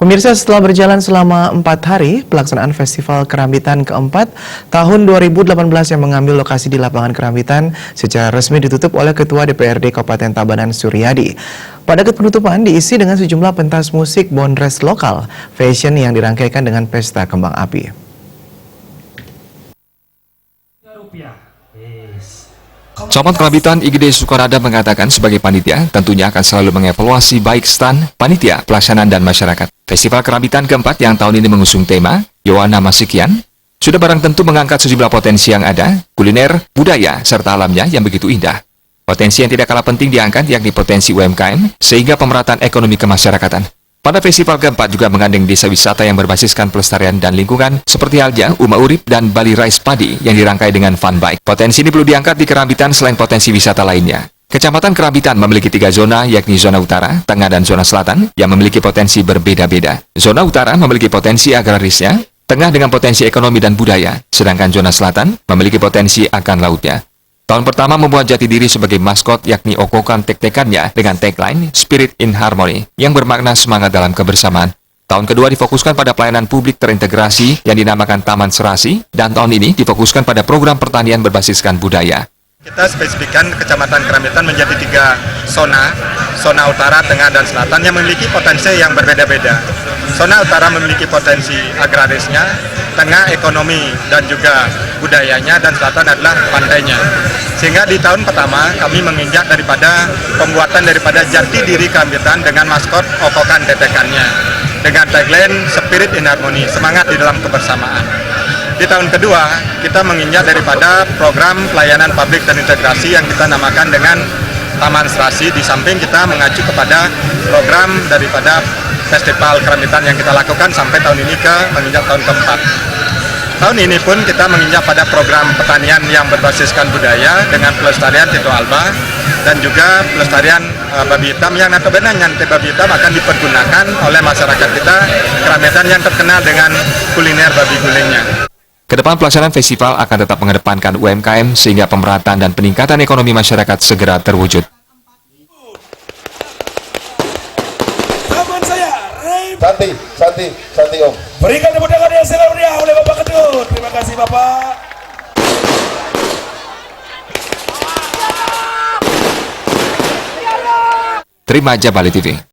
Pemirsa, setelah berjalan selama 4 hari, pelaksanaan Festival Kerambitan keempat tahun 2018 yang mengambil lokasi di lapangan Kerambitan secara resmi ditutup oleh Ketua DPRD Kabupaten Tabanan Suryadi. Pada penutupan diisi dengan sejumlah pentas musik bondres lokal, fashion yang dirangkaikan dengan pesta kembang api. Camat Kerambitan IGD Sukarada mengatakan sebagai panitia tentunya akan selalu mengevaluasi baik stan, panitia, pelaksanaan, dan masyarakat. Festival Kerambitan keempat yang tahun ini mengusung tema Yowana Masikian sudah barang tentu mengangkat sejumlah potensi yang ada, kuliner, budaya, serta alamnya yang begitu indah. Potensi yang tidak kalah penting diangkat yakni potensi UMKM sehingga pemerataan ekonomi kemasyarakatan. Pada festival keempat juga mengandeng desa wisata yang berbasiskan pelestarian dan lingkungan seperti halnya Uma Urip dan Bali Rice Padi yang dirangkai dengan fun bike. Potensi ini perlu diangkat di Kerambitan selain potensi wisata lainnya. Kecamatan Kerambitan memiliki 3 zona yakni zona utara, tengah, dan zona selatan yang memiliki potensi berbeda-beda. Zona utara memiliki potensi agrarisnya, tengah dengan potensi ekonomi dan budaya, sedangkan zona selatan memiliki potensi akan lautnya. Tahun pertama membuat jati diri sebagai maskot yakni okokan tek-tekannya dengan tagline Spirit in Harmony yang bermakna semangat dalam kebersamaan. Tahun kedua difokuskan pada pelayanan publik terintegrasi yang dinamakan Taman Serasi dan tahun ini difokuskan pada program pertanian berbasiskan budaya. Kita spesifikkan Kecamatan Kerambitan menjadi 3 zona utara, tengah, dan selatan yang memiliki potensi yang berbeda-beda. Zona utara memiliki potensi agrarisnya, tengah ekonomi dan juga budayanya, dan selatan adalah pantainya. Sehingga di tahun pertama kami menginjak daripada pembuatan daripada jati diri Kerambitan dengan maskot okokan tetekannya dengan tagline Spirit in Harmony, semangat di dalam kebersamaan. Di tahun kedua kita menginjak daripada program pelayanan publik terintegrasi yang kita namakan dengan Taman Serasi, di samping kita mengacu kepada program daripada Festival Kerambitan yang kita lakukan sampai tahun ini menginjak tahun keempat. Tahun ini pun kita menginjak pada program pertanian yang berbasiskan budaya dengan pelestarian Tito Alba dan juga pelestarian babi hitam yang notabene nyante babi hitam akan dipergunakan oleh masyarakat kita Kerambitan yang terkenal dengan kuliner babi gulingnya. Kedepan pelaksanaan festival akan tetap mengedepankan UMKM sehingga pemerataan dan peningkatan ekonomi masyarakat segera terwujud. Taman saya, Santi Om. berikan tepuk tangan yang sangat meriah oleh Bapak Ketut. Terima kasih Bapak. Terima aja Bali TV.